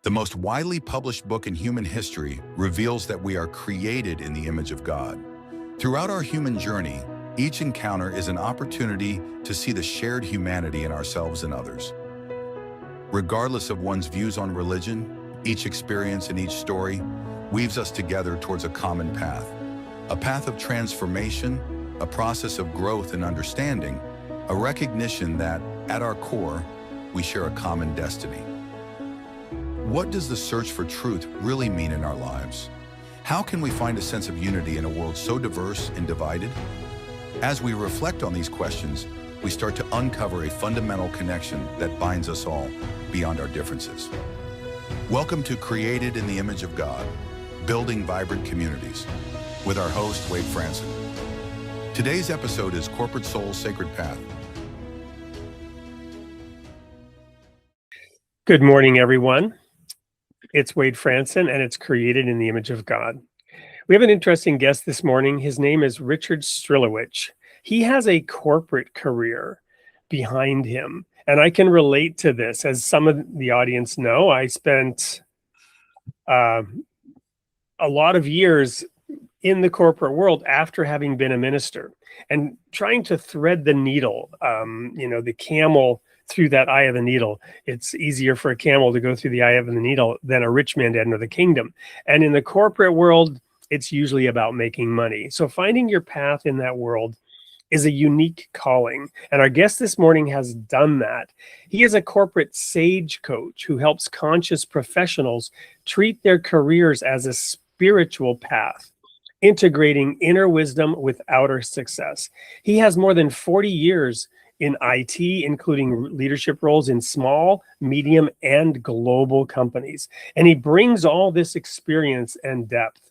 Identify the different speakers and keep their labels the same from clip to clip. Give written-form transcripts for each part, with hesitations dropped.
Speaker 1: The most widely published book in human history reveals that we are created in the image of God. Throughout our human journey, each encounter is an opportunity to see the shared humanity in ourselves and others. Regardless of one's views on religion, each experience and each story weaves us together towards a common path. A path of transformation, a process of growth and understanding, a recognition that, at our core, we share a common destiny. What does the search for truth really mean in our lives? How can we find a sense of unity in a world so diverse and divided? As we reflect on these questions, we start to uncover a fundamental connection that binds us all beyond our differences. Welcome to Created in the Image of God, Building Vibrant Communities, with our host, Wade Franson. Today's episode is Corporate Soul's Sacred Path.
Speaker 2: Good morning, everyone. It's Wade Franson, and it's Created in the Image of God. We have an interesting guest this morning. His name is Richard Strilowich. He has a corporate career behind him, and I can relate to this. As some of the audience know, I spent a lot of years in the corporate world after having been a minister and trying to thread the needle, the camel through that eye of the needle. It's easier for a camel to go through the eye of the needle than a rich man to enter the kingdom. And in the corporate world, it's usually about making money. So finding your path in that world is a unique calling. And our guest this morning has done that. He is a corporate sage coach who helps conscious professionals treat their careers as a spiritual path, integrating inner wisdom with outer success. He has more than 40 years in IT, including leadership roles in small, medium, and global companies. And he brings all this experience and depth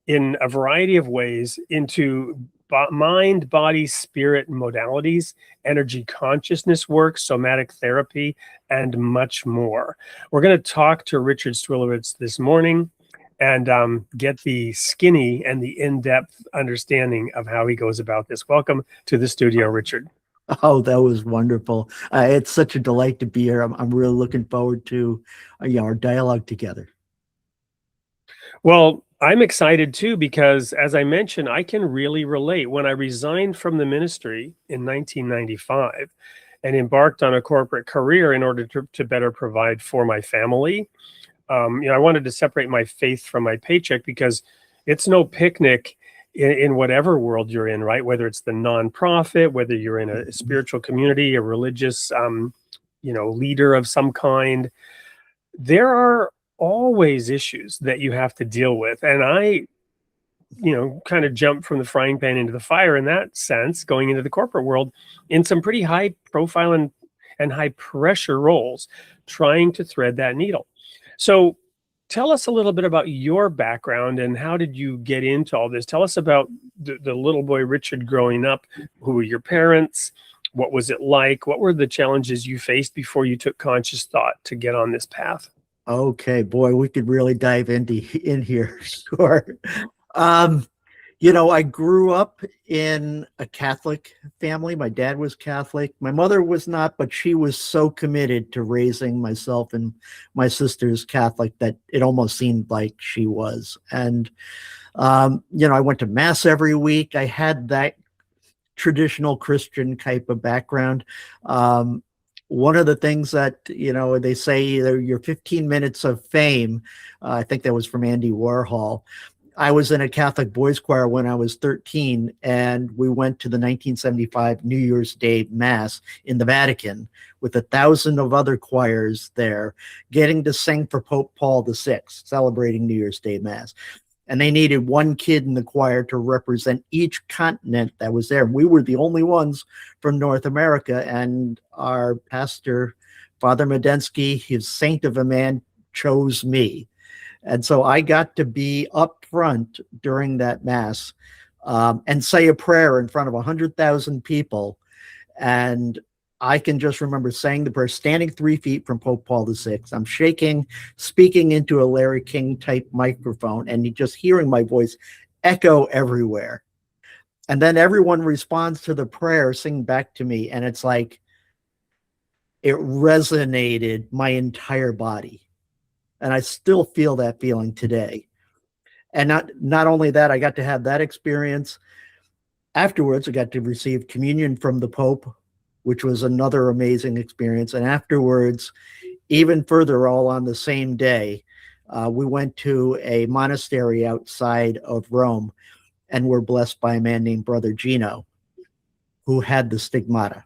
Speaker 2: in a variety of ways into mind, body, spirit modalities, energy consciousness work, somatic therapy, and much more. We're going to talk to Richard Strilowich this morning and get the skinny and the in-depth understanding of how he goes about this. Welcome to the studio, Richard.
Speaker 3: Oh, that was wonderful. It's such a delight to be here. I'm really looking forward to our dialogue together.
Speaker 2: Well, I'm excited too, because as I mentioned, I can really relate. When I resigned from the ministry in 1995 and embarked on a corporate career in order to better provide for my family, I wanted to separate my faith from my paycheck, because it's no picnic in whatever world you're in, right? Whether it's the nonprofit, whether you're in a spiritual community, a religious, leader of some kind, there are always issues that you have to deal with. And I, kind of jumped from the frying pan into the fire in that sense, going into the corporate world in some pretty high profile and high pressure roles, trying to thread that needle. So tell us a little bit about your background and how did you get into all this? Tell us about the little boy Richard growing up. Who were your parents? What was it like? What were the challenges you faced before you took conscious thought to get on this path?
Speaker 3: Okay, boy, we could really dive in here. Sure. I grew up in a Catholic family. My dad was Catholic. My mother was not, but she was so committed to raising myself and my sisters Catholic that it almost seemed like she was. And, I went to mass every week. I had that traditional Christian type of background. One of the things that, they say your 15 minutes of fame, I think that was from Andy Warhol. I was in a Catholic boys choir when I was 13, and we went to the 1975 New Year's Day Mass in the Vatican with 1,000 of other choirs there, getting to sing for Pope Paul VI, celebrating New Year's Day Mass. And they needed one kid in the choir to represent each continent that was there. We were the only ones from North America, and our pastor, Father Medensky, his saint of a man, chose me. And so I got to be up front during that Mass and say a prayer in front of 100,000 people. And I can just remember saying the prayer, standing 3 feet from Pope Paul VI. I'm shaking, speaking into a Larry King type microphone, and just hearing my voice echo everywhere. And then everyone responds to the prayer, singing back to me. And it's like, it resonated my entire body. And I still feel that feeling today. And not only that, I got to have that experience. Afterwards, I got to receive communion from the Pope, which was another amazing experience. And afterwards, even further, all on the same day, we went to a monastery outside of Rome and were blessed by a man named Brother Gino, who had the stigmata.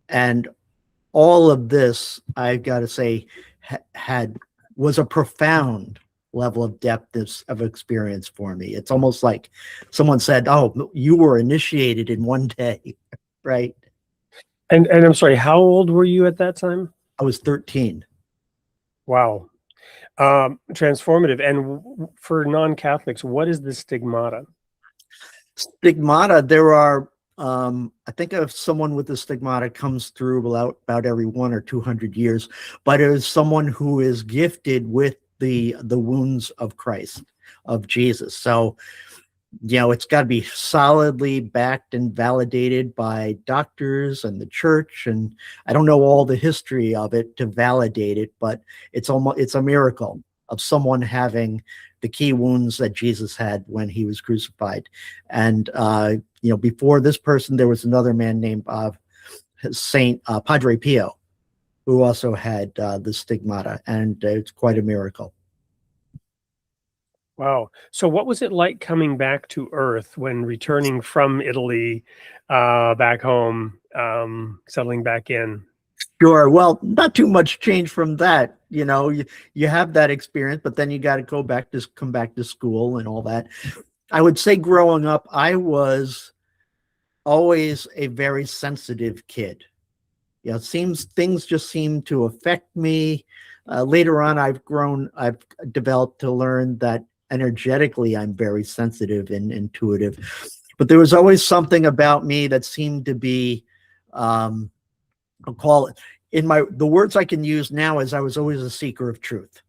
Speaker 3: And all of this, I've got to say, was a profound level of depth of experience for me. It's almost like someone said, "Oh, you were initiated in one day," right?
Speaker 2: And I'm sorry, how old were you at that time?
Speaker 3: I was 13.
Speaker 2: Wow. Transformative. And for non-Catholics, what is the stigmata?
Speaker 3: Stigmata, there are, I think of someone with the stigmata comes through about every 100 or 200 years, but it is someone who is gifted with the wounds of Christ, of Jesus. So, it's got to be solidly backed and validated by doctors and the church. And I don't know all the history of it to validate it, but it's a miracle of someone having the key wounds that Jesus had when he was crucified. And, before this person, there was another man named Saint Padre Pio, who also had the stigmata, and it's quite a miracle.
Speaker 2: Wow. So what was it like coming back to Earth when returning from Italy back home, settling back in?
Speaker 3: Sure. Well, not too much change from that. You have that experience, but then you got to come back to school and all that. I would say growing up, I was always a very sensitive kid. Things just seem to affect me. Later on, I've developed to learn that energetically, I'm very sensitive and intuitive. But there was always something about me that seemed to be, I'll call it, the words I can use now is I was always a seeker of truth.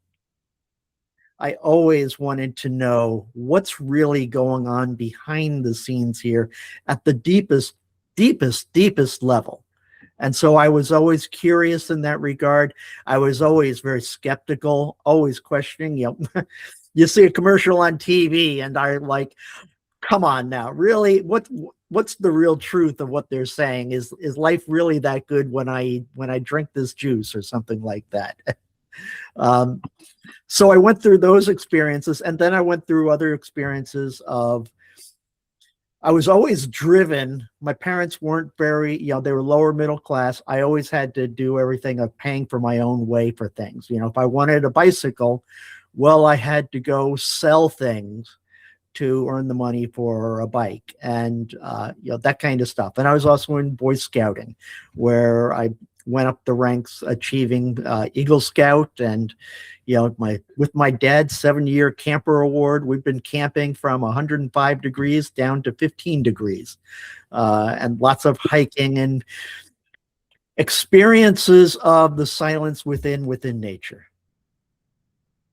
Speaker 3: I always wanted to know what's really going on behind the scenes here at the deepest level. And so I was always curious in that regard. I was always very skeptical, always questioning. You see a commercial on TV and I like, come on now, really? What's the real truth of what they're saying? Is life really that good when I drink this juice or something like that? So I went through those experiences, and then I went through other experiences of, I was always driven. My parents weren't very, they were lower middle class. I always had to do everything of paying for my own way for things. If I wanted a bicycle, well, I had to go sell things to earn the money for a bike and, that kind of stuff. And I was also in Boy Scouting, where I went up the ranks achieving Eagle Scout. And, with my dad's 7-year camper award, we've been camping from 105 degrees down to 15 degrees and lots of hiking and experiences of the silence within nature.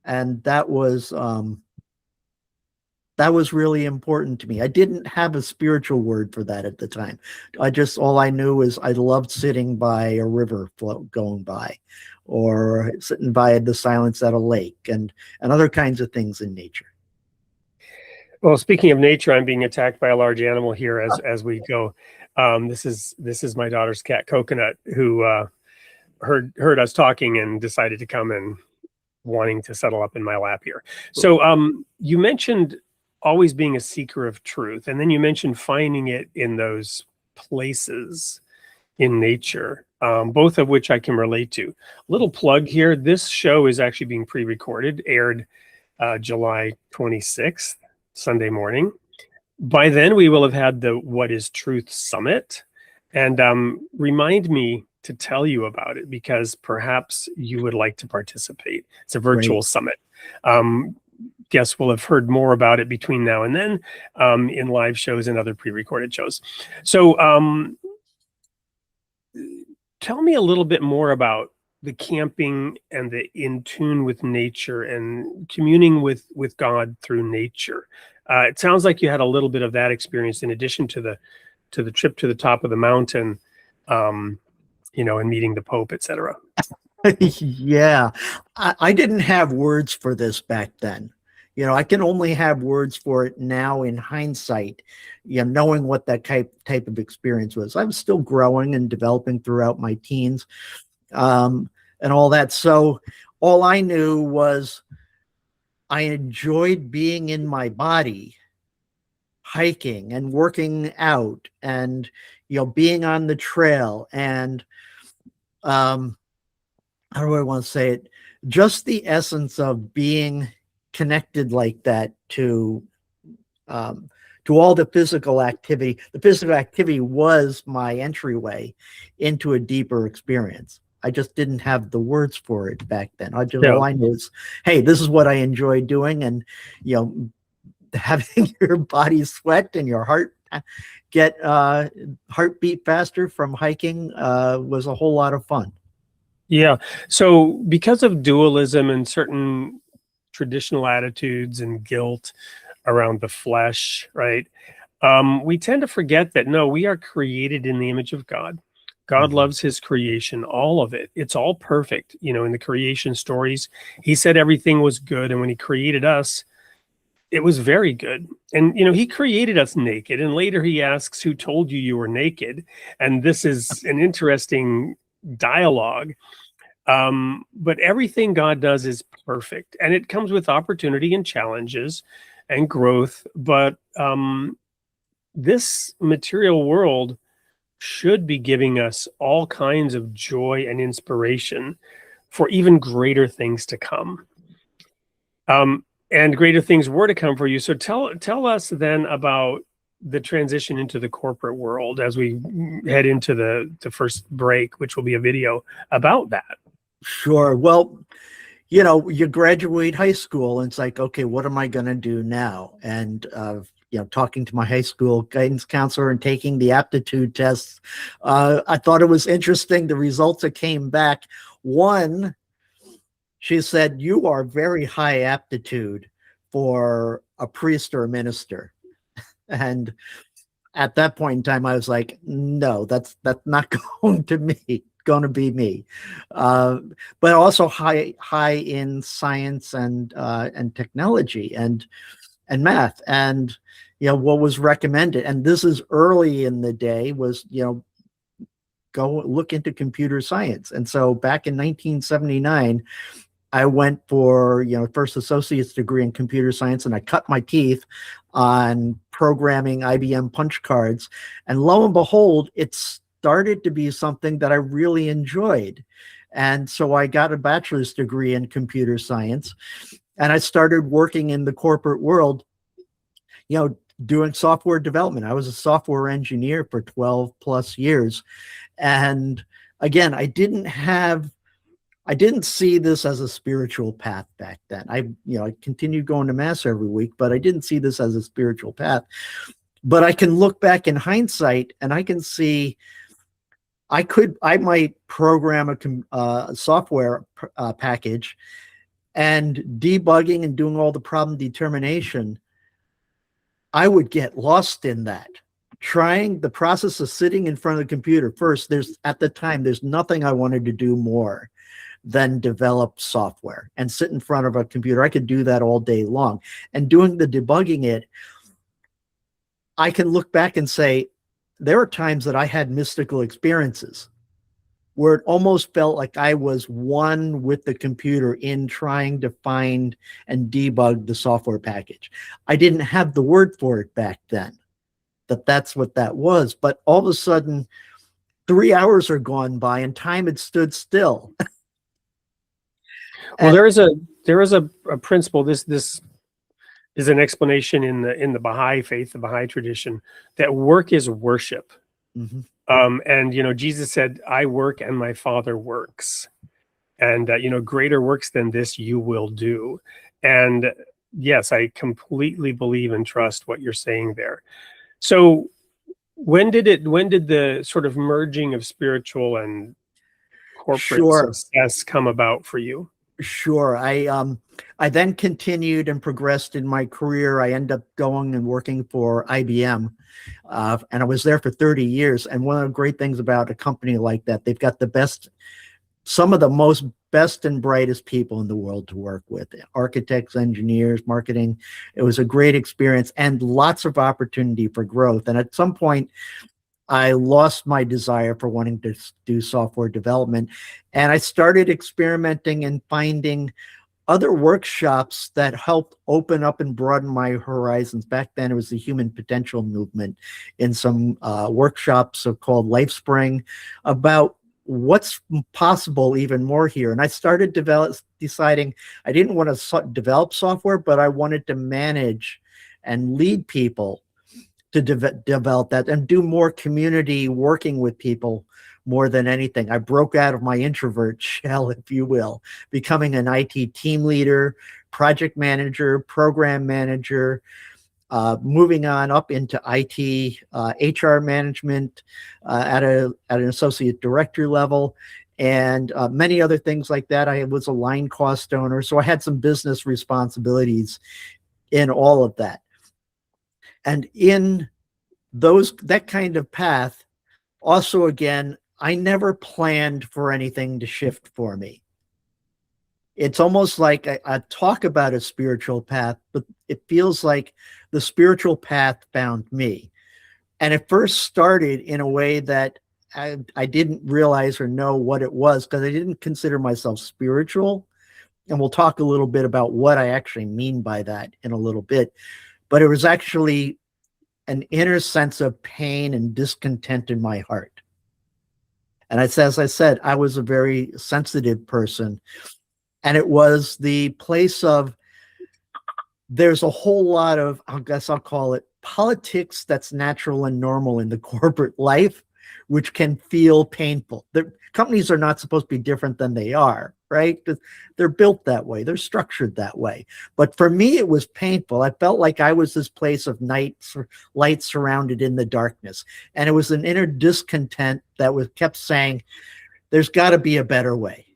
Speaker 3: And that was really important to me. I didn't have a spiritual word for that at the time. All I knew is I loved sitting by a river going by, or sitting by the silence at a lake, and other kinds of things in nature.
Speaker 2: Well, speaking of nature, I'm being attacked by a large animal here as we go. This is my daughter's cat, Coconut, who heard us talking and decided to come and wanting to settle up in my lap here. So you mentioned always being a seeker of truth, and then you mentioned finding it in those places in nature, both of which I can relate to. Little plug here, this show is actually being pre-recorded, aired July 26th, Sunday morning. By then we will have had the What is Truth Summit, and remind me to tell you about it, because perhaps you would like to participate. It's a virtual summit. Guess we'll have heard more about it between now and then in live shows and other pre-recorded shows. So tell me a little bit more about the camping and the in tune with nature and communing with God through nature. It sounds like you had a little bit of that experience in addition to the trip to the top of the mountain, and meeting the Pope, etc.
Speaker 3: Yeah, I didn't have words for this back then. You know, I can only have words for it now in hindsight, you know, knowing what that type of experience was. I was still growing and developing throughout my teens, and all that. So all I knew was I enjoyed being in my body, hiking and working out, and, you know, being on the trail, and um, how do I want to say it? Just the essence of being connected like that um, to all the physical activity. The physical activity was my entryway into a deeper experience. I just didn't have the words for it back then.
Speaker 2: Yeah.
Speaker 3: All I knew is, hey, this is what I enjoy doing, and, you know, having your body sweat and your heart get heartbeat faster from hiking was a whole lot of fun.
Speaker 2: Yeah. So because of dualism and certain traditional attitudes and guilt around the flesh, right? We tend to forget that no, we are created in the image of God. God loves his creation, all of it. It's all perfect. You know, in the creation stories, he said everything was good. And when he created us, it was very good. And, you know, he created us naked. And later he asks, who told you you were naked? And this is an interesting dialogue. But everything God does is perfect. And it comes with opportunity and challenges and growth. But this material world should be giving us all kinds of joy and inspiration for even greater things to come. And greater things were to come for you. So tell us then about the transition into the corporate world as we head into the first break, which will be a video about that.
Speaker 3: Sure. Well, you know, you graduate high school and it's like, okay, what am I going to do now? And, you know, talking to my high school guidance counselor and taking the aptitude tests, I thought it was interesting. The results that came back, one, she said, you are very high aptitude for a priest or a minister. And at that point in time, I was like, no, that's not going to be me. But also high in science and technology and math. And, you know, what was recommended, and this is early in the day, was, you know, go look into computer science. And so back in 1979, I went for, you know, first associate's degree in computer science, and I cut my teeth on programming IBM punch cards. And lo and behold, it started to be something that I really enjoyed. And so I got a bachelor's degree in computer science, and I started working in the corporate world, you know, doing software development. I was a software engineer for 12 plus years. And again, I didn't see this as a spiritual path back then. I continued going to mass every week, but I didn't see this as a spiritual path. But I can look back in hindsight and I can see I might program a software package, and debugging and doing all the problem determination, I would get lost in that. Trying the process of sitting in front of the computer. First, at the time, there's nothing I wanted to do more than develop software and sit in front of a computer. I could do that all day long. And doing the debugging I can look back and say, there are times that I had mystical experiences where it almost felt like I was one with the computer in trying to find and debug the software package. I didn't have the word for it back then, that's what that was. But all of a sudden, 3 hours are gone by and time had stood still.
Speaker 2: Well, there is a principle. This is an explanation in the Baha'i faith, the Baha'i tradition, that work is worship.
Speaker 3: Mm-hmm.
Speaker 2: And you know, Jesus said, "I work and my Father works," and you know, greater works than this you will do. And yes, I completely believe and trust what you're saying there. So, when did the sort of merging of spiritual and corporate success come about for you?
Speaker 3: Sure. I then continued and progressed in my career. I ended up going and working for IBM, and I was there for 30 years. And one of the great things about a company like that, they've got the best some of the most best and brightest people in the world to work with, architects, engineers, marketing. It was a great experience and lots of opportunity for growth. And at some point, I lost my desire for wanting to do software development. And I started experimenting and finding other workshops that helped open up and broaden my horizons. Back then, it was the human potential movement in some workshops called LifeSpring about what's possible even more here. And I started deciding I didn't want to develop software, but I wanted to manage and lead people to develop that and do more community working with people more than anything. I broke out of my introvert shell, if you will, becoming an IT team leader, project manager, program manager, moving on up into IT, HR management at an associate director level, and many other things like that. I was a line cost owner, so I had some business responsibilities in all of that. And in that kind of path, also, again, I never planned for anything to shift for me. It's almost like I talk about a spiritual path, but it feels like the spiritual path found me. And it first started in a way that I didn't realize or know what it was, because I didn't consider myself spiritual. And we'll talk a little bit about what I actually mean by that in a little bit. But it was actually an inner sense of pain and discontent in my heart. And as I said, I was a very sensitive person. And it was the place of, there's a whole lot of, I guess I'll call it politics that's natural and normal in the corporate life, which can feel painful. Companies are not supposed to be different than they are, right? They're built that way. They're structured that way. But for me, it was painful. I felt like I was this place of light surrounded in the darkness. And it was an inner discontent that kept saying, there's got to be a better way.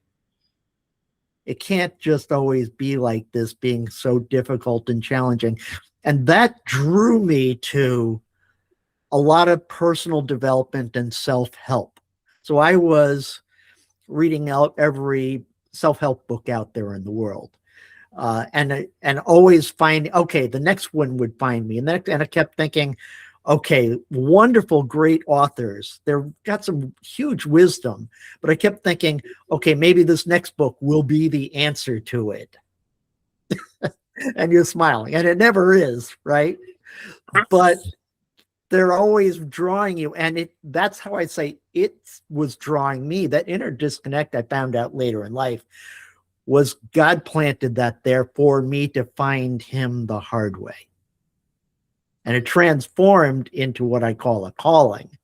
Speaker 3: It can't just always be like this, being so difficult and challenging. And that drew me to a lot of personal development and self-help. So I was reading out every self-help book out there in the world, and always finding, okay, the next one would find me. And I kept thinking, okay, wonderful, great authors. They've got some huge wisdom, but I kept thinking, okay, maybe this next book will be the answer to it. And you're smiling, and it never is, right? But they're always drawing you. And that's how I say it was drawing me. That inner disconnect, I found out later in life, was God planted that there for me to find him the hard way. And it transformed into what I call a calling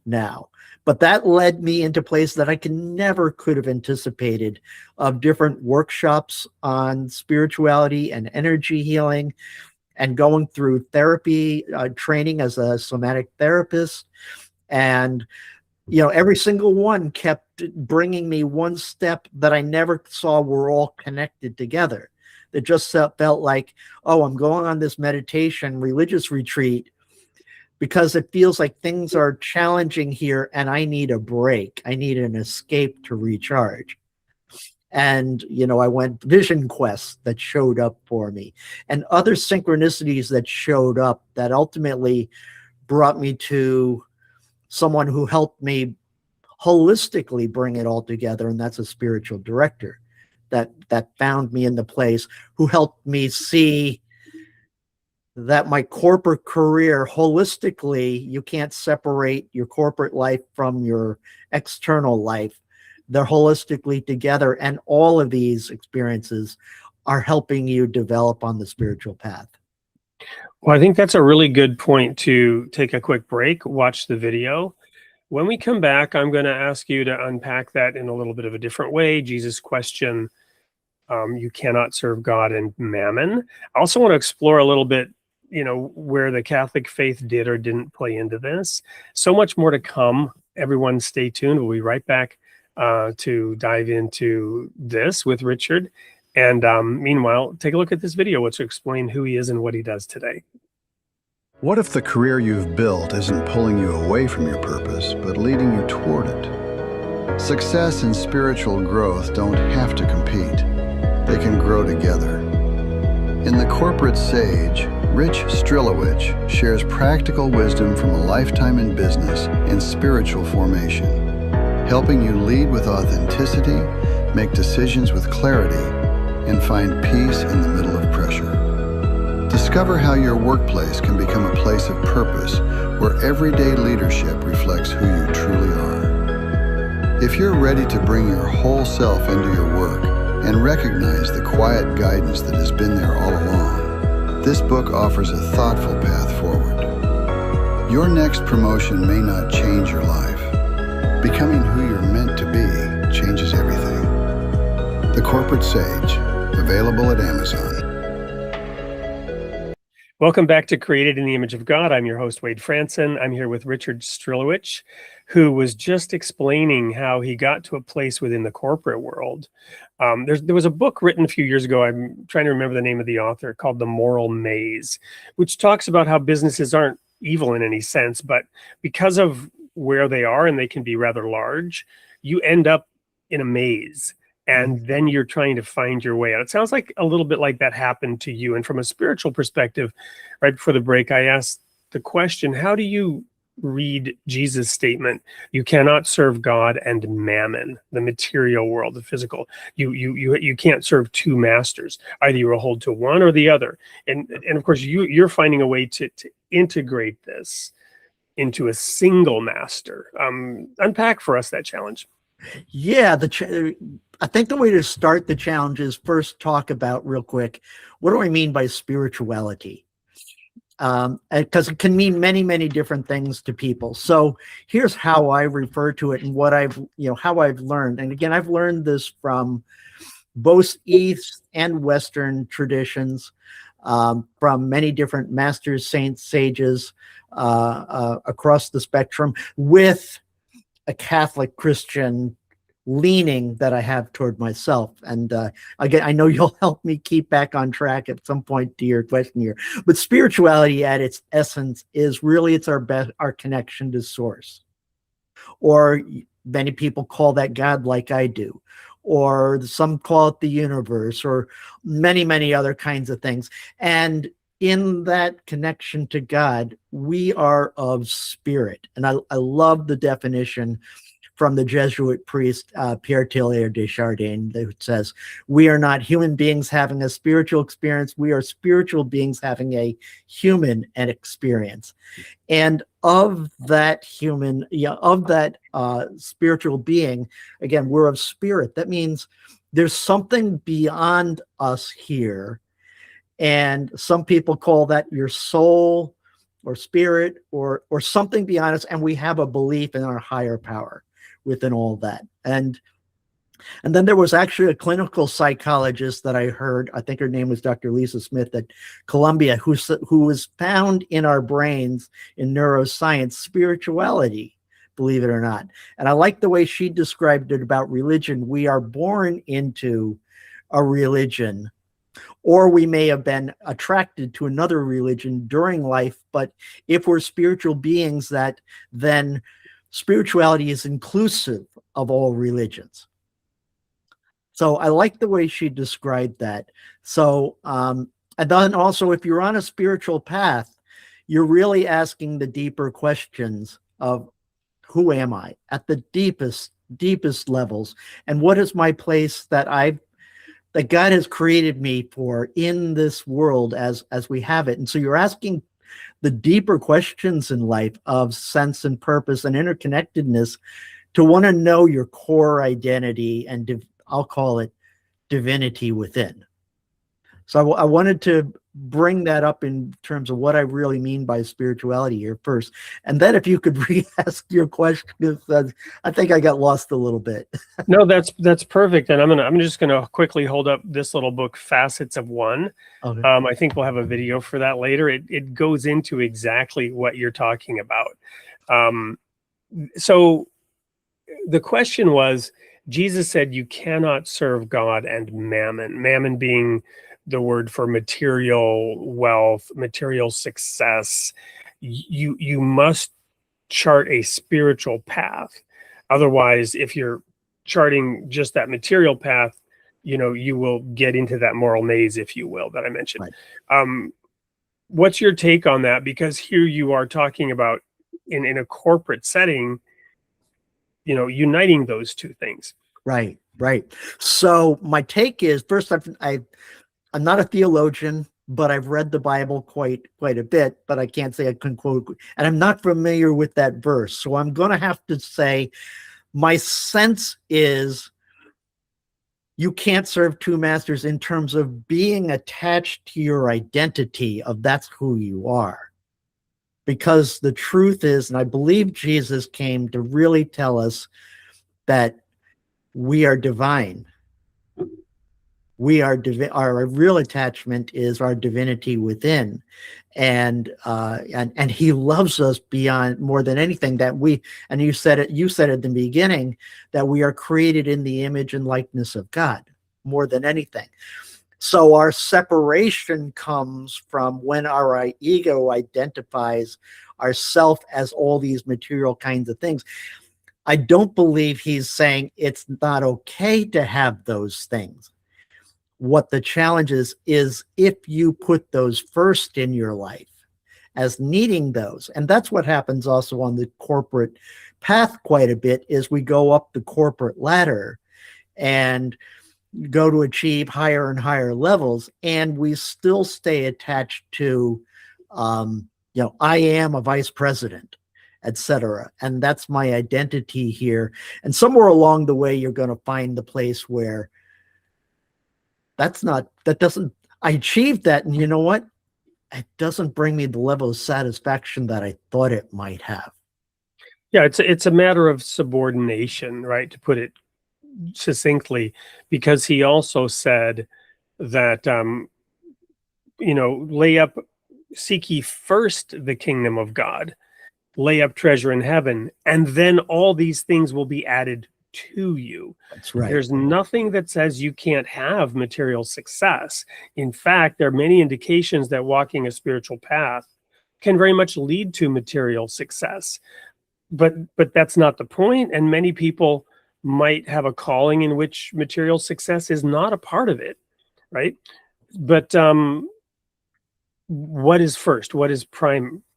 Speaker 3: now. But that led me into places that I never could have anticipated, of different workshops on spirituality and energy healing, and going through therapy training as a somatic therapist. And, every single one kept bringing me one step that I never saw were all connected together. It just felt like, oh, I'm going on this meditation religious retreat because it feels like things are challenging here and I need a break. I need an escape to recharge. And, I went vision quests that showed up for me, and other synchronicities that showed up that ultimately brought me to someone who helped me holistically bring it all together. And that's a spiritual director that found me in the place, who helped me see that my corporate career, holistically, you can't separate your corporate life from your external life. They're holistically together, and all of these experiences are helping you develop on the spiritual path.
Speaker 2: Well, I think that's a really good point to take a quick break, watch the video. When we come back, I'm going to ask you to unpack that in a little bit of a different way. Jesus' question, you cannot serve God and mammon. I also want to explore a little bit, where the Catholic faith did or didn't play into this. So much more to come. Everyone stay tuned. We'll be right back to dive into this with Richard. And meanwhile, take a look at this video, which will explain who he is and what he does today.
Speaker 4: What if the career you've built isn't pulling you away from your purpose, but leading you toward it?
Speaker 5: Success and spiritual growth don't have to compete. They can grow together. In The Corporate Sage, Rich Strilowich shares practical wisdom from a lifetime in business and spiritual formation, helping you lead with authenticity, make decisions with clarity, and find peace in the middle of pressure. Discover how your workplace can become a place of purpose where everyday leadership reflects who you truly are. If you're ready to bring your whole self into your work and recognize the quiet guidance that has been there all along, this book offers a thoughtful path forward. Your next promotion may not change your life. Becoming who you're meant to be changes everything. The Corporate Sage, available at Amazon.
Speaker 2: Welcome back to Created in the Image of God. I'm your host, Wade Franson. I'm here with Richard Strilowich, who was just explaining how he got to a place within the corporate world. There was a book written a few years ago, I'm trying to remember the name of the author, called The Moral Maze, which talks about how businesses aren't evil in any sense, but because of where they are, and they can be rather large, you end up in a maze. And then you're trying to find your way out. It sounds like a little bit like that happened to you. And from a spiritual perspective, right before the break, I asked the question, how do you read Jesus' statement? You cannot serve God and mammon, the material world, the physical. You can't serve two masters. Either you will hold to one or the other. And of course, you're finding a way to integrate this into a single master. Unpack for us that challenge.
Speaker 3: Yeah, I think the way to start the challenge is first talk about real quick, what do I mean by spirituality? Because it can mean many, many different things to people. So here's how I refer to it and what how I've learned. And again, I've learned this from both East and Western traditions, from many different masters, saints, sages across the spectrum, with a Catholic Christian leaning that I have toward myself. And again, I know you'll help me keep back on track at some point to your question here. But spirituality at its essence is really, it's our connection to source. Or many people call that God, like I do. Or some call it the universe, or many, many other kinds of things. And in that connection to God, we are of spirit. And I love the definition from the Jesuit priest, Pierre Teilhard de Chardin, that says, we are not human beings having a spiritual experience. We are spiritual beings having a human experience. And of that spiritual being, again, we're of spirit. That means there's something beyond us here. And some people call that your soul or spirit or something beyond us. And we have a belief in our higher power within all that. And then there was actually a clinical psychologist that I heard, I think her name was Dr. Lisa Smith at Columbia, who was found in our brains in neuroscience, spirituality, believe it or not. And I like the way she described it about religion. We are born into a religion, or we may have been attracted to another religion during life. But if we're spiritual beings, that then spirituality is inclusive of all religions. So I like the way she described that. So, and then also, if you're on a spiritual path, you're really asking the deeper questions of who am I at the deepest levels, and what is my place that God has created me for in this world as we have it. And so you're asking the deeper questions in life of sense and purpose and interconnectedness to want to know your core identity and I'll call it divinity within. So I wanted to bring that up in terms of what I really mean by spirituality here first. And then if you could re-ask your question, because I think I got lost a little bit.
Speaker 2: No, that's perfect. And I'm just gonna quickly hold up this little book, Facets of One.
Speaker 3: Okay.
Speaker 2: I think we'll have a video for that later. It goes into exactly what you're talking about. So the question was, Jesus said you cannot serve God and mammon. Mammon being the word for material wealth, material success. You must chart a spiritual path. Otherwise, if you're charting just that material path, you will get into that moral maze, if you will, that I mentioned.
Speaker 3: Right.
Speaker 2: What's your take on that? Because here you are talking about in a corporate setting, uniting those two things.
Speaker 3: Right. So my take is, first, I'm not a theologian, but I've read the Bible quite a bit, but I can't say I can quote, and I'm not familiar with that verse. So I'm going to have to say my sense is you can't serve two masters in terms of being attached to your identity of that's who you are. Because the truth is, and I believe Jesus came to really tell us that we are divine. We are our real attachment is our divinity within, and he loves us beyond, more than anything, that we, and you said it at the beginning, that we are created in the image and likeness of God more than anything. So our separation comes from when our ego identifies ourself as all these material kinds of things. I don't believe he's saying it's not okay to have those things. What the challenge is if you put those first in your life as needing those. And that's what happens also on the corporate path quite a bit, is we go up the corporate ladder and go to achieve higher and higher levels, and we still stay attached to, I am a vice president, etc. And that's my identity here. And somewhere along the way, you're going to find the place where I achieved that. And you know what? It doesn't bring me the level of satisfaction that I thought it might have.
Speaker 2: Yeah, it's a matter of subordination, right? To put it succinctly, because he also said that, seek ye first the kingdom of God, lay up treasure in heaven, and then all these things will be added to you.
Speaker 3: That's right.
Speaker 2: There's nothing that says you can't have material success. In fact, there are many indications that walking a spiritual path can very much lead to material success. But that's not the point. And many people might have a calling in which material success is not a part of it, right? But what is first? What is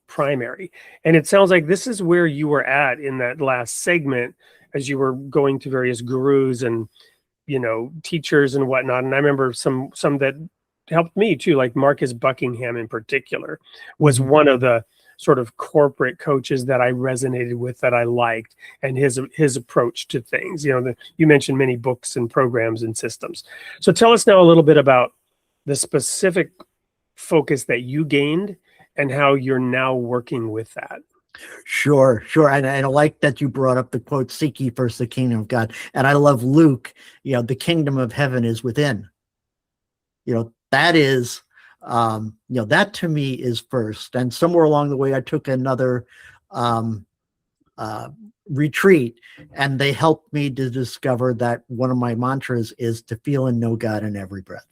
Speaker 2: primary? And it sounds like this is where you were at in that last segment, as you were going to various gurus and teachers and whatnot. And I remember some that helped me too, like Marcus Buckingham in particular was one of the sort of corporate coaches that I resonated with, that I liked, and his approach to things. You mentioned many books and programs and systems. So tell us now a little bit about the specific focus that you gained and how you're now working with that.
Speaker 3: Sure. And I like that you brought up the quote, seek ye first the kingdom of God. And I love Luke, the kingdom of heaven is within. That is, that to me is first. And somewhere along the way, I took another retreat, and they helped me to discover that one of my mantras is to feel and know God in every breath.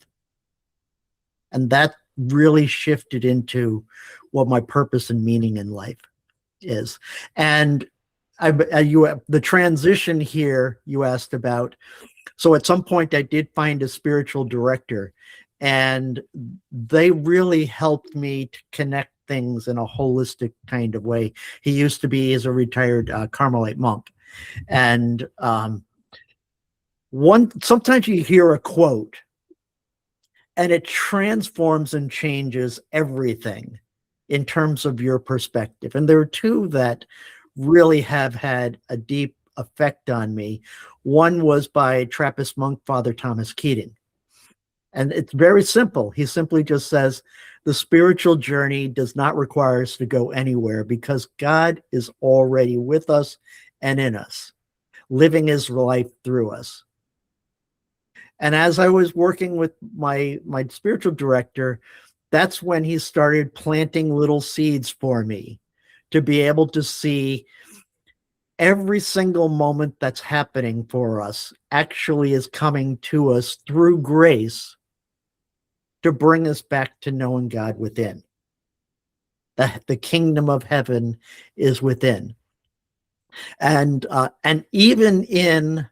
Speaker 3: And that really shifted into what my purpose and meaning in life is. And the transition here you asked about. So at some point I did find a spiritual director, and they really helped me to connect things in a holistic kind of way. He's a retired Carmelite monk. And sometimes you hear a quote and it transforms and changes everything in terms of your perspective. And there are two that really have had a deep effect on me. One was by Trappist monk Father Thomas Keating. And it's very simple. He simply just says, the spiritual journey does not require us to go anywhere, because God is already with us and in us, living his life through us. And as I was working with my spiritual director, that's when he started planting little seeds for me to be able to see every single moment that's happening for us actually is coming to us through grace to bring us back to knowing God within. The kingdom of heaven is within. And even in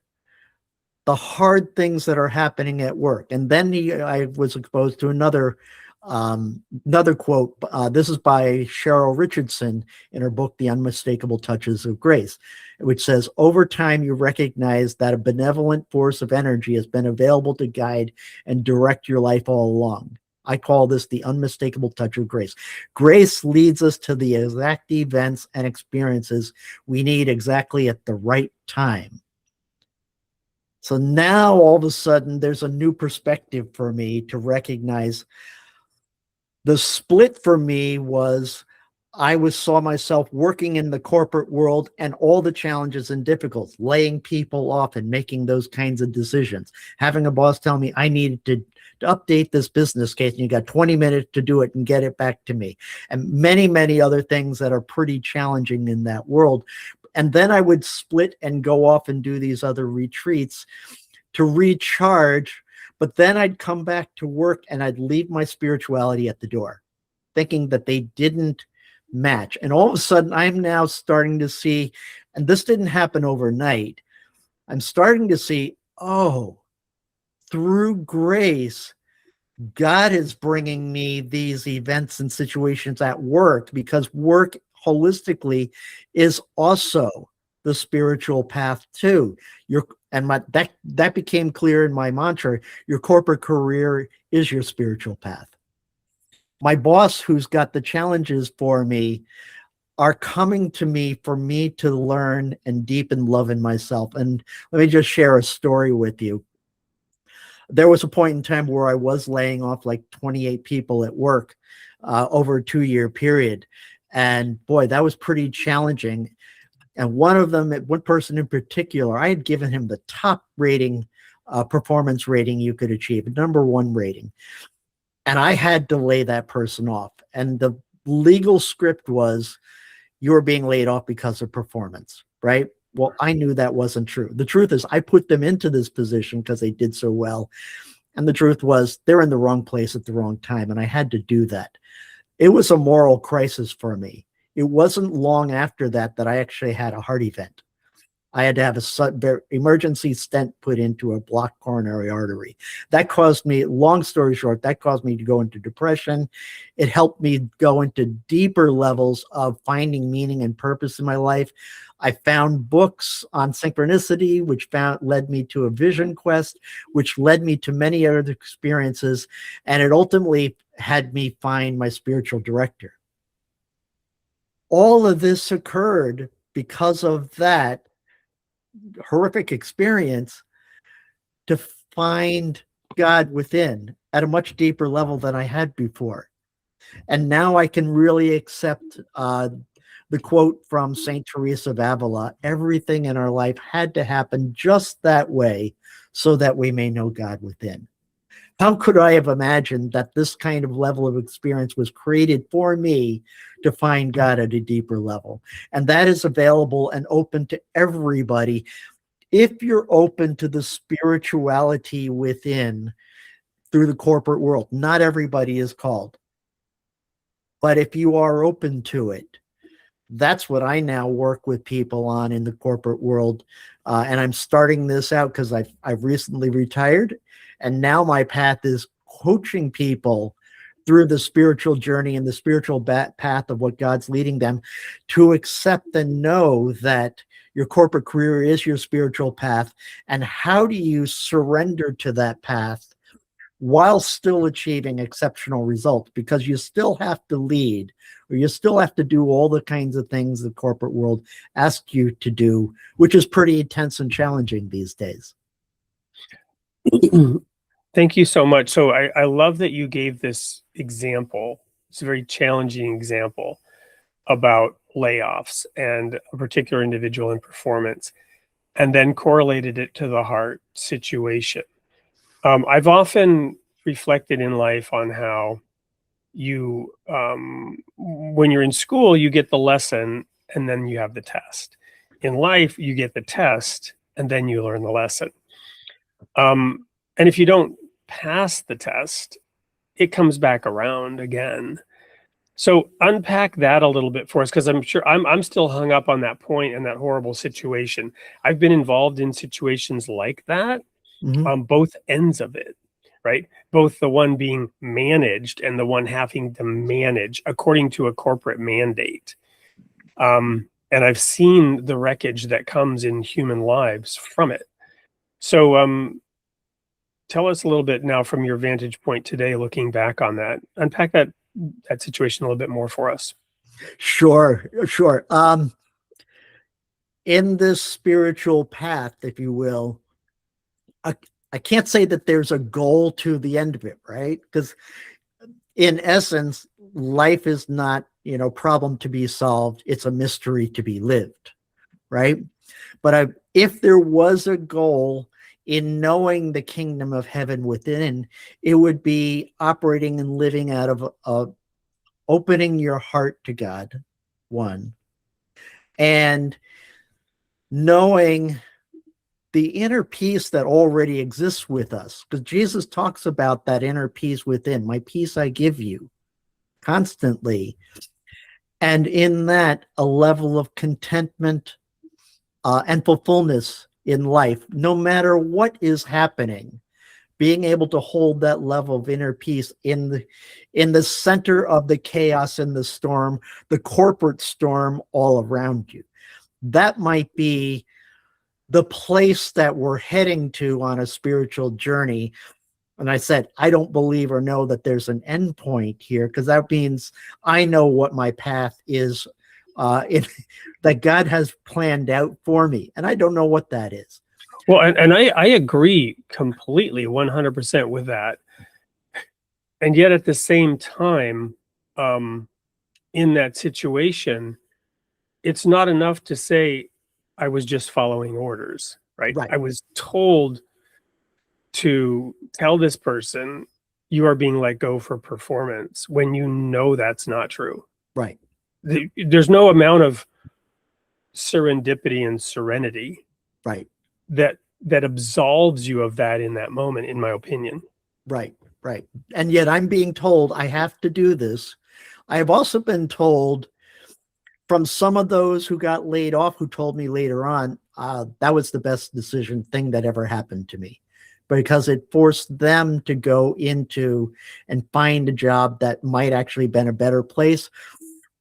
Speaker 3: the hard things that are happening at work. And then I was exposed to another quote. This is by Cheryl Richardson in her book, The Unmistakable Touches of Grace, which says, over time, you recognize that a benevolent force of energy has been available to guide and direct your life all along. I call this the unmistakable touch of grace. Grace leads us to the exact events and experiences we need exactly at the right time. So now all of a sudden there's a new perspective for me to recognize. The split for me was I saw myself working in the corporate world and all the challenges and difficulties, laying people off and making those kinds of decisions, having a boss tell me I needed to update this business case and you got 20 minutes to do it and get it back to me, and many, many other things that are pretty challenging in that world. And then I would split and go off and do these other retreats to recharge. But then I'd come back to work and I'd leave my spirituality at the door, thinking that they didn't match. And all of a sudden, I'm now starting to see, and this didn't happen overnight, I'm starting to see, oh, through grace, God is bringing me these events and situations at work, because work holistically is also the spiritual path too. That became clear in my mantra: your corporate career is your spiritual path. My boss, who's got the challenges for me, are coming to me for me to learn and deepen love in myself. And let me just share a story with you. There was a point in time where I was laying off like 28 people at work over a 2-year period. And boy, that was pretty challenging. And one person in particular, I had given him the top rating, performance rating you could achieve, a #1 rating. And I had to lay that person off. And the legal script was, you were being laid off because of performance, right? Well, I knew that wasn't true. The truth is, I put them into this position because they did so well. And the truth was, they're in the wrong place at the wrong time. And I had to do that. It was a moral crisis for me. It wasn't long after that I actually had a heart event. I had to have a emergency stent put into a blocked coronary artery. That caused me, long story short, that caused me to go into depression. It helped me go into deeper levels of finding meaning and purpose in my life. I found books on synchronicity, which led me to a vision quest, which led me to many other experiences. And it ultimately had me find my spiritual director. All of this occurred because of that horrific experience, to find God within at a much deeper level than I had before. And now I can really accept the quote from St. Teresa of Avila: everything in our life had to happen just that way so that we may know God within. How could I have imagined that this kind of level of experience was created for me to find God at a deeper level? And that is available and open to everybody if you're open to the spirituality within through the corporate world. Not everybody is called, but if you are open to it, that's what I now work with people on in the corporate world. And I'm starting this out because I've recently retired. And now my path is coaching people through the spiritual journey and the spiritual path of what God's leading them to accept and know that your corporate career is your spiritual path. And how do you surrender to that path while still achieving exceptional results? Because you still have to lead, or you still have to do all the kinds of things the corporate world asks you to do, which is pretty intense and challenging these days.
Speaker 2: Thank you so much. So I love that you gave this example. It's a very challenging example about layoffs and a particular individual in performance, and then correlated it to the heart situation. I've often reflected in life on how you, when you're in school, you get the lesson and then you have the test. In life, you get the test and then you learn the lesson. And if you don't pass the test, it comes back around again. So unpack that a little bit for us, because I'm sure I'm still hung up on that point and that horrible situation. I've been involved in situations like that
Speaker 3: Mhm.
Speaker 2: on both ends of it, right? Both the one being managed and the one having to manage according to a corporate mandate. And I've seen the wreckage that comes in human lives from it. So tell us a little bit now from your vantage point today, looking back on that. Unpack that situation a little bit more for us.
Speaker 3: Sure, sure. In this spiritual path, if you will, I can't say that there's a goal to the end of it, right? Because in essence, life is not, problem to be solved. It's a mystery to be lived, right? But if there was a goal in knowing the kingdom of heaven within, it would be operating and living out of opening your heart to God, one, and knowing the inner peace that already exists with us, because Jesus talks about that inner peace within. My peace I give you, constantly. And in that, a level of contentment and fulfillment in life, no matter what is happening, being able to hold that level of inner peace in the center of the chaos and the storm, the corporate storm all around you. That might be the place that we're heading to on a spiritual journey. And I said, I don't believe or know that there's an end point here, because that means I know what my path is that God has planned out for me. And I don't know what that is.
Speaker 2: Well, and I agree completely 100% with that. And yet at the same time, in that situation, it's not enough to say I was just following orders, right?
Speaker 3: Right.
Speaker 2: I was told to tell this person you are being let go for performance when you know that's not true.
Speaker 3: Right.
Speaker 2: There's no amount of serendipity and serenity
Speaker 3: Right.
Speaker 2: that absolves you of that in that moment, in my opinion.
Speaker 3: Right. Right. And yet I'm being told I have to do this. I have also been told from some of those who got laid off, who told me later on, that was the best thing that ever happened to me, because it forced them to go into and find a job that might actually been a better place.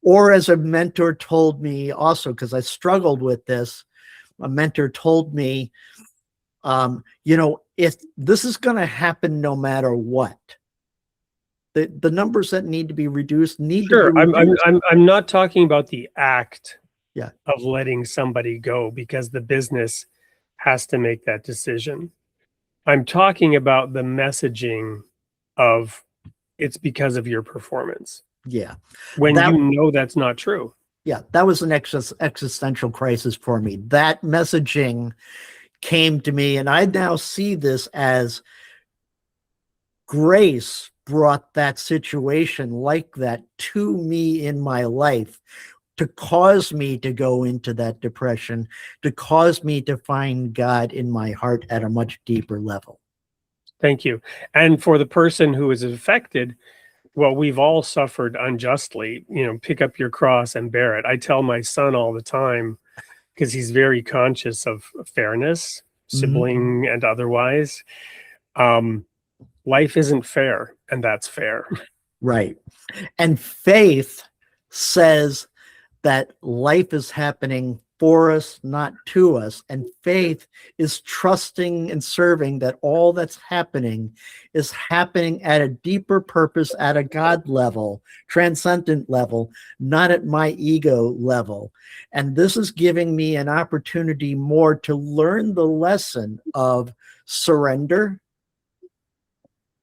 Speaker 3: Or as a mentor told me also, because I struggled with this, a mentor told me, if this is going to happen no matter what, the numbers that need to be reduced need to be reduced.
Speaker 2: I'm not talking about the act
Speaker 3: Yeah.
Speaker 2: of letting somebody go, because the business has to make that decision. I'm talking about the messaging of it's because of your performance.
Speaker 3: Yeah.
Speaker 2: When you know that's not true.
Speaker 3: Yeah, that was an existential crisis for me. That messaging came to me, and I now see this as grace brought that situation like that to me in my life, to cause me to go into that depression, to cause me to find God in my heart at a much deeper level.
Speaker 2: Thank you. And for the person who is affected, well, we've all suffered unjustly, pick up your cross and bear it. I tell my son all the time, because he's very conscious of fairness, sibling and otherwise. Life isn't fair, and that's fair.
Speaker 3: Right. And faith says that life is happening for us, not to us. And faith is trusting and serving that all that's happening is happening at a deeper purpose, at a God level, transcendent level, not at my ego level. And this is giving me an opportunity more to learn the lesson of surrender,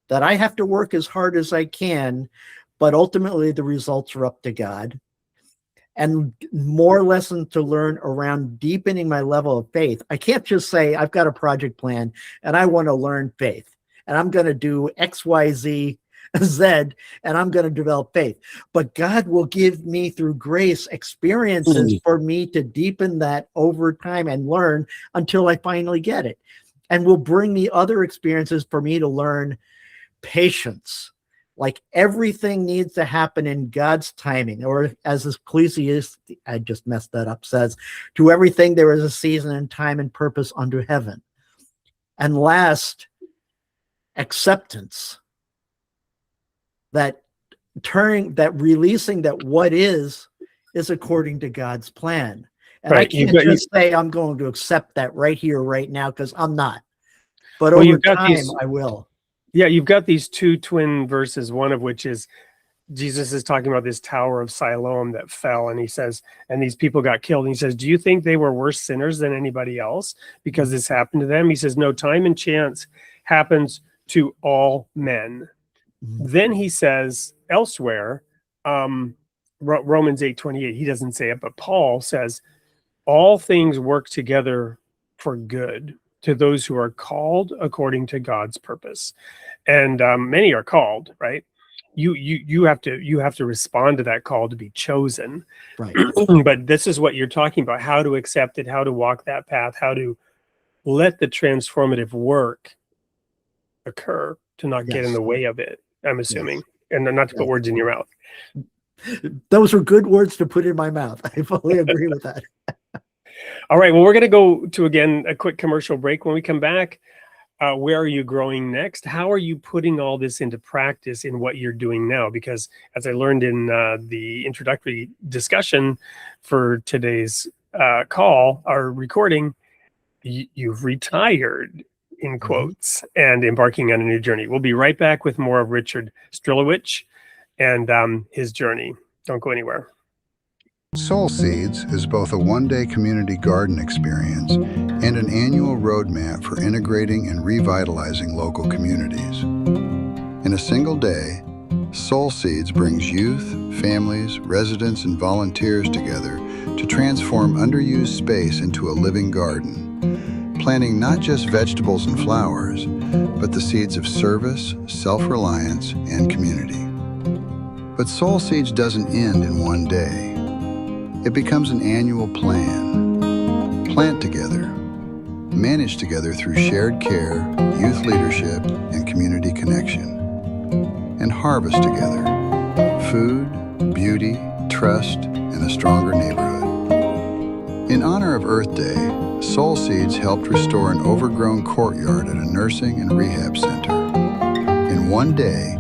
Speaker 3: that I have to work as hard as I can, but ultimately the results are up to God. And more lessons to learn around deepening my level of faith. I can't just say I've got a project plan and I want to learn faith and I'm going to do X, Y, Z, Z, and I'm going to develop faith. But God will give me through grace experiences for me to deepen that over time and learn until I finally get it. And will bring me other experiences for me to learn patience, Like everything needs to happen in God's timing, or as Ecclesiastes, I just messed that up, says, to everything there is a season and time and purpose under heaven. And last, acceptance. That releasing that what is according to God's plan. And I can't just say I'm going to accept that right here, right now, because I'm not. But over time, I will.
Speaker 2: Yeah, you've got these two twin verses, one of which is Jesus is talking about this Tower of Siloam that fell, and he says, and these people got killed. And he says, do you think they were worse sinners than anybody else because this happened to them? He says, no, time and chance happens to all men. Then he says elsewhere, Romans 8:28, he doesn't say it, but Paul says, all things work together for good to those who are called according to God's purpose. And many are called, right? You have to respond to that call to be chosen.
Speaker 3: Right.
Speaker 2: But this is what you're talking about, how to accept it, how to walk that path, how to let the transformative work occur, to not get in the way of it, I'm assuming. And not to put words in your mouth.
Speaker 3: Those were good words to put in my mouth. I fully agree with that.
Speaker 2: All right. Well, we're going to go to, again, a quick commercial break. When we come back, where are you growing next? How are you putting all this into practice in what you're doing now? Because as I learned in the introductory discussion for today's call, our recording, you've retired, in quotes, and embarking on a new journey. We'll be right back with more of Richard Strilowich and his journey. Don't go anywhere.
Speaker 5: Soul Seeds is both a one-day community garden experience and an annual roadmap for integrating and revitalizing local communities. In a single day, Soul Seeds brings youth, families, residents, and volunteers together to transform underused space into a living garden, planting not just vegetables and flowers, but the seeds of service, self-reliance, and community. But Soul Seeds doesn't end in one day. It becomes an annual plan. Plant together, manage together through shared care, youth leadership, and community connection. And harvest together, food, beauty, trust, and a stronger neighborhood. In honor of Earth Day, Soul Seeds helped restore an overgrown courtyard at a nursing and rehab center. In one day,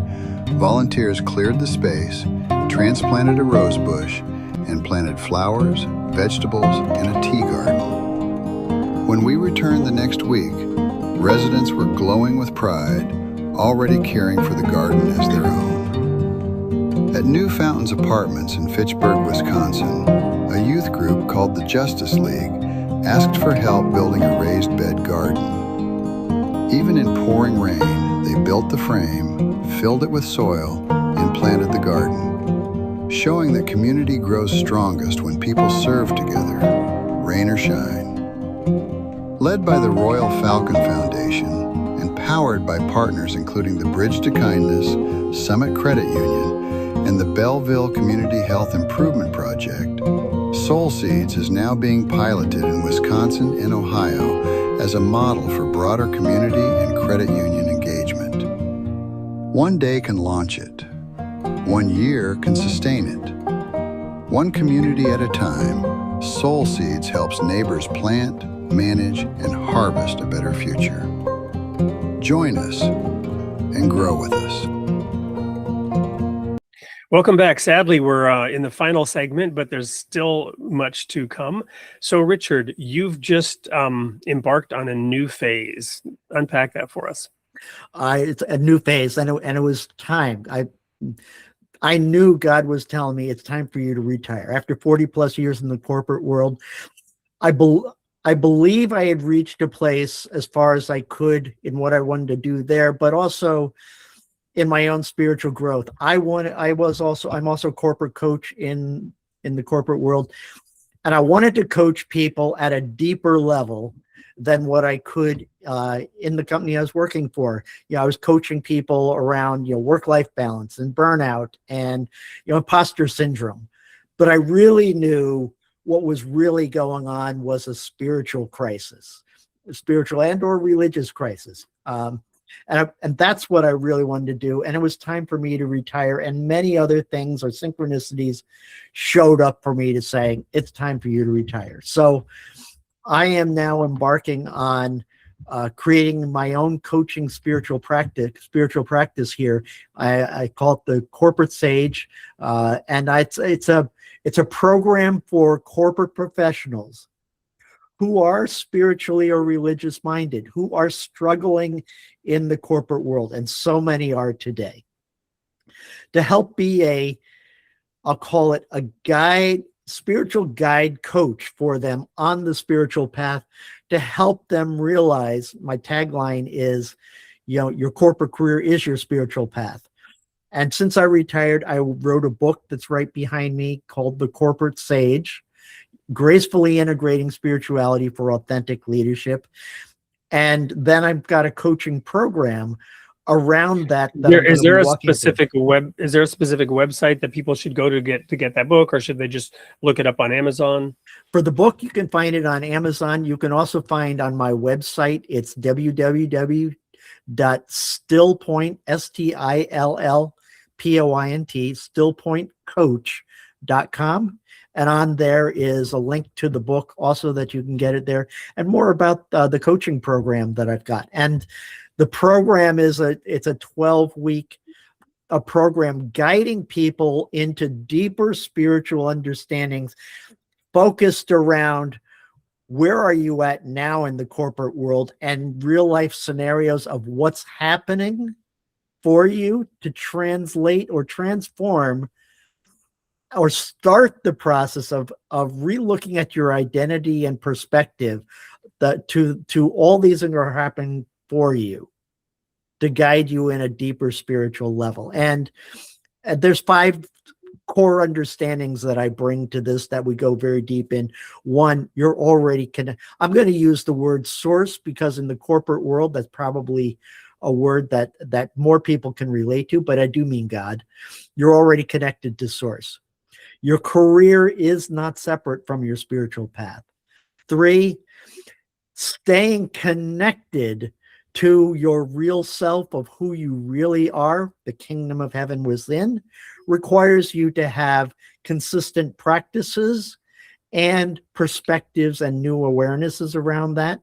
Speaker 5: volunteers cleared the space, transplanted a rose bush, and planted flowers, vegetables, and a tea garden. When we returned the next week, residents were glowing with pride, already caring for the garden as their own. At New Fountains Apartments in Fitchburg, Wisconsin, a youth group called the Justice League asked for help building a raised bed garden. Even in pouring rain, they built the frame, filled it with soil, and planted the garden, showing that community grows strongest when people serve together, rain or shine. Led by the Royal Falcon Foundation and powered by partners including the Bridge to Kindness, Summit Credit Union, and the Belleville Community Health Improvement Project, Soul Seeds is now being piloted in Wisconsin and Ohio as a model for broader community and credit union engagement. One day can launch it. 1 year can sustain it. One community at a time, Soul Seeds helps neighbors plant, manage, and harvest a better future. Join us and grow with us.
Speaker 2: Welcome back. Sadly, we're in the final segment, but there's still much to come. So, Richard, you've just embarked on a new phase. Unpack that for us.
Speaker 3: It's a new phase, and it was time. I knew God was telling me it's time for you to retire. After 40 plus years in the corporate world, I believe I had reached a place as far as I could in what I wanted to do there, but also in my own spiritual growth. I'm also a corporate coach in the corporate world, and I wanted to coach people at a deeper level than what I could in the company I was working for. I was coaching people around, work-life balance and burnout and, imposter syndrome. But I really knew what was really going on was a spiritual crisis, a spiritual and or religious crisis. And that's what I really wanted to do. And it was time for me to retire, and many other things or synchronicities showed up for me to say, it's time for you to retire. So I am now embarking on creating my own coaching spiritual practice here. I call it the Corporate Sage. And it's a program for corporate professionals who are spiritually or religious minded, who are struggling in the corporate world, and so many are today, to help be I'll call it a guide, spiritual guide coach for them on the spiritual path, to help them realize, my tagline is, your corporate career is your spiritual path. And since I retired, I wrote a book that's right behind me called The Corporate Sage, Gracefully Integrating Spirituality for Authentic Leadership. And then I've got a coaching program around that.
Speaker 2: Is there a specific website that people should go to get that book, or should they just look it up on Amazon?
Speaker 3: For the book, you can find it on Amazon. You can also find on my website, it's www.stillpoint, STILLPOINT, stillpointcoach.com. And on there is a link to the book also that you can get it there, and more about the coaching program that I've got. And the program it's a 12-week program guiding people into deeper spiritual understandings, focused around where are you at now in the corporate world, and real life scenarios of what's happening for you to translate or transform or start the process of re-looking at your identity and perspective, that to all these things are happening for you to guide you in a deeper spiritual level. And there's 5 core understandings that I bring to this that we go very deep in. One, you're already I'm going to use the word source, because in the corporate world, that's probably a word that more people can relate to, but I do mean God. You're already connected to source. Your career is not separate from your spiritual path. 3, staying connected to your real self of who you really are, the kingdom of heaven within, requires you to have consistent practices and perspectives and new awarenesses around that.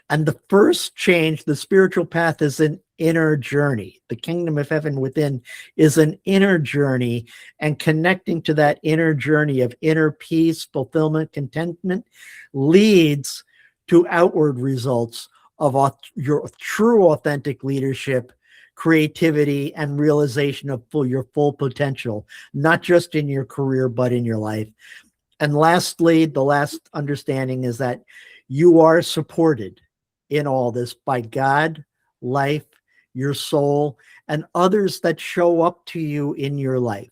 Speaker 3: And the first change, the spiritual path, is an inner journey. The kingdom of heaven within is an inner journey, and connecting to that inner journey of inner peace, fulfillment, contentment leads to outward results of your true authentic leadership, creativity, and realization of your full potential, not just in your career, but in your life. And lastly, the last understanding is that you are supported in all this by God, life, your soul, and others that show up to you in your life.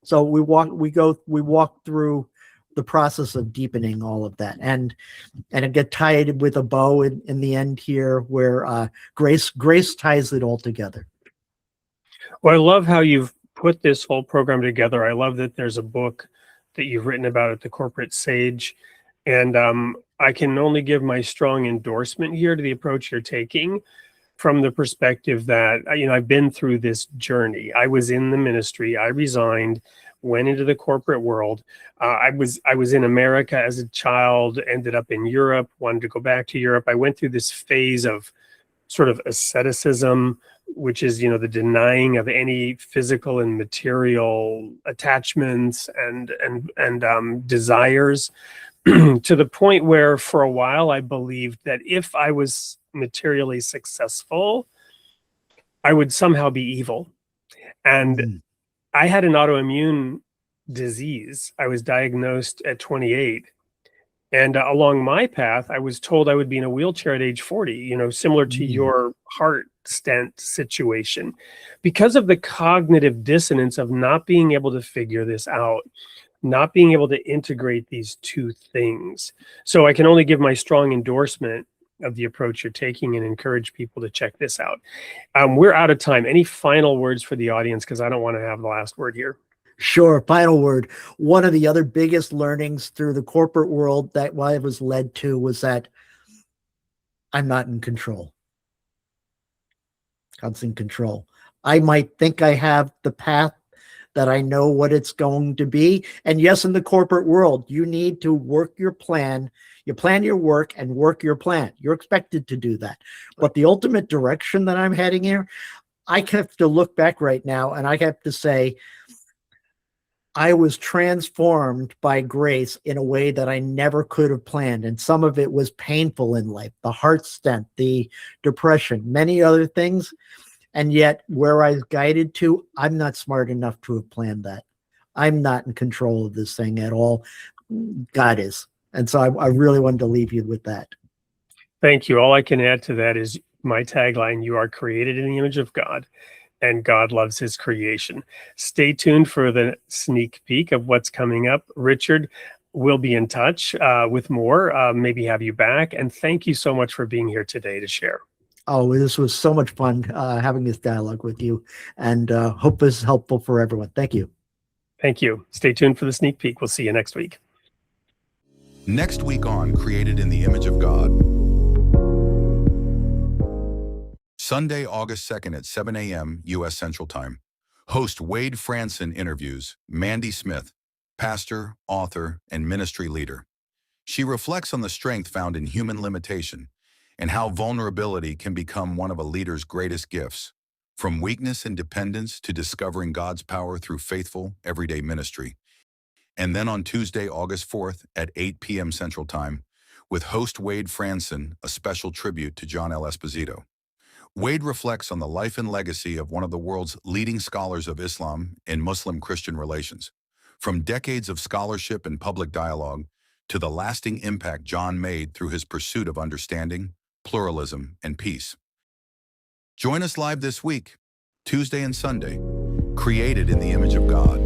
Speaker 3: So we walk through the process of deepening all of that, and it get tied with a bow in the end here, where grace ties it all together.
Speaker 2: Well, I love how you've put this whole program together. I love that there's a book that you've written about it, The Corporate Sage. And I can only give my strong endorsement here to the approach you're taking, from the perspective that, I've been through this journey. I was in the ministry. I resigned, went into the corporate world. I was in America as a child, ended up in Europe, wanted to go back to Europe. I went through this phase of sort of asceticism, which is, the denying of any physical and material attachments and desires, to the point where for a while I believed that if I was materially successful, I would somehow be evil. And I had an autoimmune disease. I was diagnosed at 28. And along my path, I was told I would be in a wheelchair at age 40, similar to your heart stent situation, because of the cognitive dissonance of not being able to figure this out, not being able to integrate these two things. So I can only give my strong endorsement of the approach you're taking and encourage people to check this out. We're out of time. Any final words for the audience? Because I don't want to have the last word here.
Speaker 3: Sure. Final word. One of the other biggest learnings through the corporate world that I was led to was that I'm not in control. God's in control. I might think I have the path, that I know what it's going to be. And yes, in the corporate world, you need to work your plan. You plan your work and work your plan. You're expected to do that. But the ultimate direction that I'm heading here, I have to look back right now and I have to say, I was transformed by grace in a way that I never could have planned. And some of it was painful in life, the heart stent, the depression, many other things. And yet where I was guided to, I'm not smart enough to have planned that. I'm not in control of this thing at all. God is. And so I really wanted to leave you with that.
Speaker 2: Thank you. All I can add to that is my tagline: you are created in the image of God, and God loves his creation. Stay tuned for the sneak peek of what's coming up. Richard, we'll be in touch with more, maybe have you back. And thank you so much for being here today to share.
Speaker 3: Oh, this was so much fun having this dialogue with you, and hope this is helpful for everyone. Thank you.
Speaker 2: Thank you. Stay tuned for the sneak peek. We'll see you next week.
Speaker 1: Next week on Created in the Image of God. Sunday, August 2nd at 7 a.m. U.S. Central Time. Host Wade Franson interviews Mandy Smith, pastor, author, and ministry leader. She reflects on the strength found in human limitation and how vulnerability can become one of a leader's greatest gifts, from weakness and dependence to discovering God's power through faithful, everyday ministry. And then on Tuesday, August 4th at 8 p.m. Central Time, with host Wade Franson, a special tribute to John L. Esposito. Wade reflects on the life and legacy of one of the world's leading scholars of Islam and Muslim-Christian relations, from decades of scholarship and public dialogue to the lasting impact John made through his pursuit of understanding, pluralism, and peace. Join us live this week, Tuesday and Sunday, Created in the Image of God.